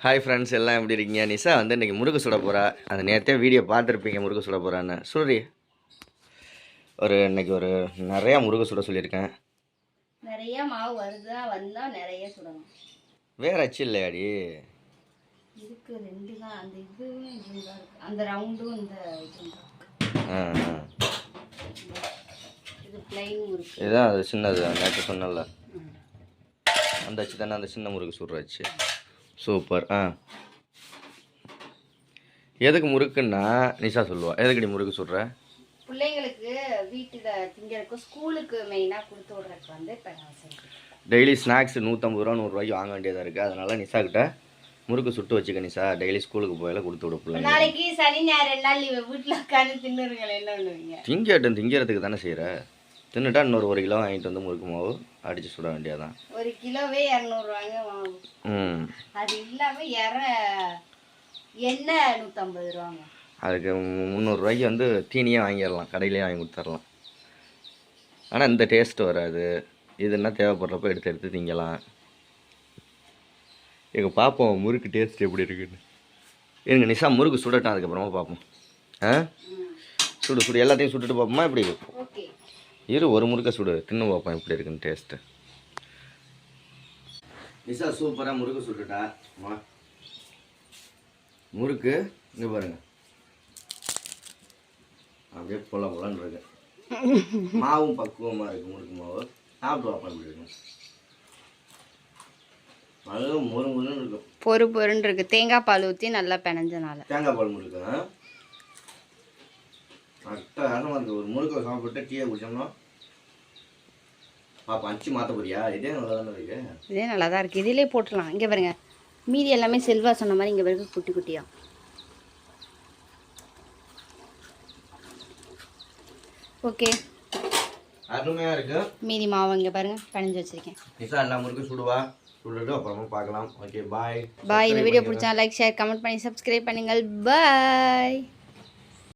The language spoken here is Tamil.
ஹாய் ஃப்ரெண்ட்ஸ், எல்லாம் எப்படி இருக்கீங்க? நிஷா வந்து இன்றைக்கி முறுக்கு சுட போகிறா. அது நேரத்தே வீடியோ பார்த்துருப்பீங்க முறுக்கு சுட போகிறான்னு. சுடுறி இன்னைக்கு நிறையா முறுக்கு சுட சொல்லியிருக்கேன். நிறைய மாவு வருதா வந்தால் நிறைய சுடணும். வேற அச்சு இல்லையாடி? இதுக்கு ரெண்டு தான், அந்த இதுவும் இதுவும் தான் இருக்குது. அந்த ரவுண்டும் இந்த இதுவும் இது பிளைன் முறுக்கு. இதுதான் அது சின்னது, நேற்று சொன்னல அந்த அச்சு தானே, அந்த சின்ன முறுக்கு சுடுற அச்சு. சூப்பர். எதுக்கு முறுக்குன்னா நிஷா சொல்லுவா, எதுக்குடி முறுக்கு சுடுற? பிள்ளைங்களுக்கு வீட்டில் திங்கிறதுக்கு ஸ்கூலுக்கு மெயினாக கொடுத்து விட்றதுக்கு வந்து இப்போ டெய்லி ஸ்நாக்ஸ் 150 ரூபா 100 ரூபாய்க்கு வாங்க வேண்டியதாக இருக்குது. அதனால் நிஷா கிட்ட முறுக்கு சுட்டு வச்சுக்க நிஷா, டெய்லி ஸ்கூலுக்கு போயில கொடுத்து விட பிள்ளைங்க. நாளைக்கு சனி ஞாயிறு 2 நாள் லீவு, வீட்டில் உட்காந்து தின்னுருங்களே, என்ன பண்ணுவீங்க? திங்கிறதுக்கு தானே செய்கிற. தின்னுட்டா இன்னொரு 1 கிலோ வாங்கிட்டு வந்து முறுக்கு மாவு அடித்து சுட வேண்டியதான். 1 கிலோவே 200 ரூபாங்க மாவு. அது இல்லாமல் எண்ணெய் 150 ரூபாங்க. அதுக்கு 300 ரூபாய்க்கு வந்து தீனியே வாங்கிடலாம், கடையிலே வாங்கி கொடுத்துர்லாம். ஆனால் இந்த டேஸ்ட் வராது. இதுன்னா தேவைப்படுறப்ப எடுத்து திங்கலாம். எங்கள் பார்ப்போம் முறுக்கு டேஸ்ட் எப்படி இருக்குன்னு. எங்கள் நிஷா முறுக்கு சுடட்டும், அதுக்கப்புறமா பார்ப்போம். சுடு எல்லாத்தையும் சுட்டுட்டு பார்ப்போமா எப்படி இருக்கும்? இரு, ஒரு முறுக்கை சுடு, தின்னு பார்ப்போம் எப்படி இருக்குன்னு டேஸ்ட்டு. நிஷா சூப்பராக முறுக்கு சுட்டுட்டா. முறுக்கு இங்கே பாருங்க, அப்படியே போலன்னு இருக்கு. மாவும் பக்குவமாக இருக்குது. முறுக்கு மாவு சாப்பிட்டு பார்ப்போம் எப்படி இருக்கும். நல்லா முறுன்னு இருக்கும், பொறுன்னு இருக்குது. தேங்காய் பால் ஊற்றி நல்லா பிணைஞ்சனால தேங்காய் பால் முறுக்கு அட்டகாசமாக இருக்குது. ஒரு முறுக்கை சாப்பிட்டு டீயை குடிச்சோம்னா பாப்பா அச்சு மாற்ற போறியா? இதே நல்லா தானே இருக்கு. இதே நல்லா தான் இருக்குது, இதிலே போட்டுடலாம். இங்கே பாருங்க, மீதி எல்லாமே செல்வா சொன்ன மாதிரி இங்கே பாருங்க குட்டி குட்டியா. ஓகே, அருமையாக இருக்கு. மீதி மாவு இங்கே பாருங்க பிணைஞ்சு வச்சுருக்கேன். நிஷா எல்லா முறுக்கும் சுடுவா, சுடுட்டு அப்புறமா பார்க்கலாம். ஓகே, பாய். இந்த வீடியோ பிடிச்சா லைக், ஷேர், கமெண்ட் பண்ணி சப்ஸ்கிரைப் பண்ணுங்கள். பாய்.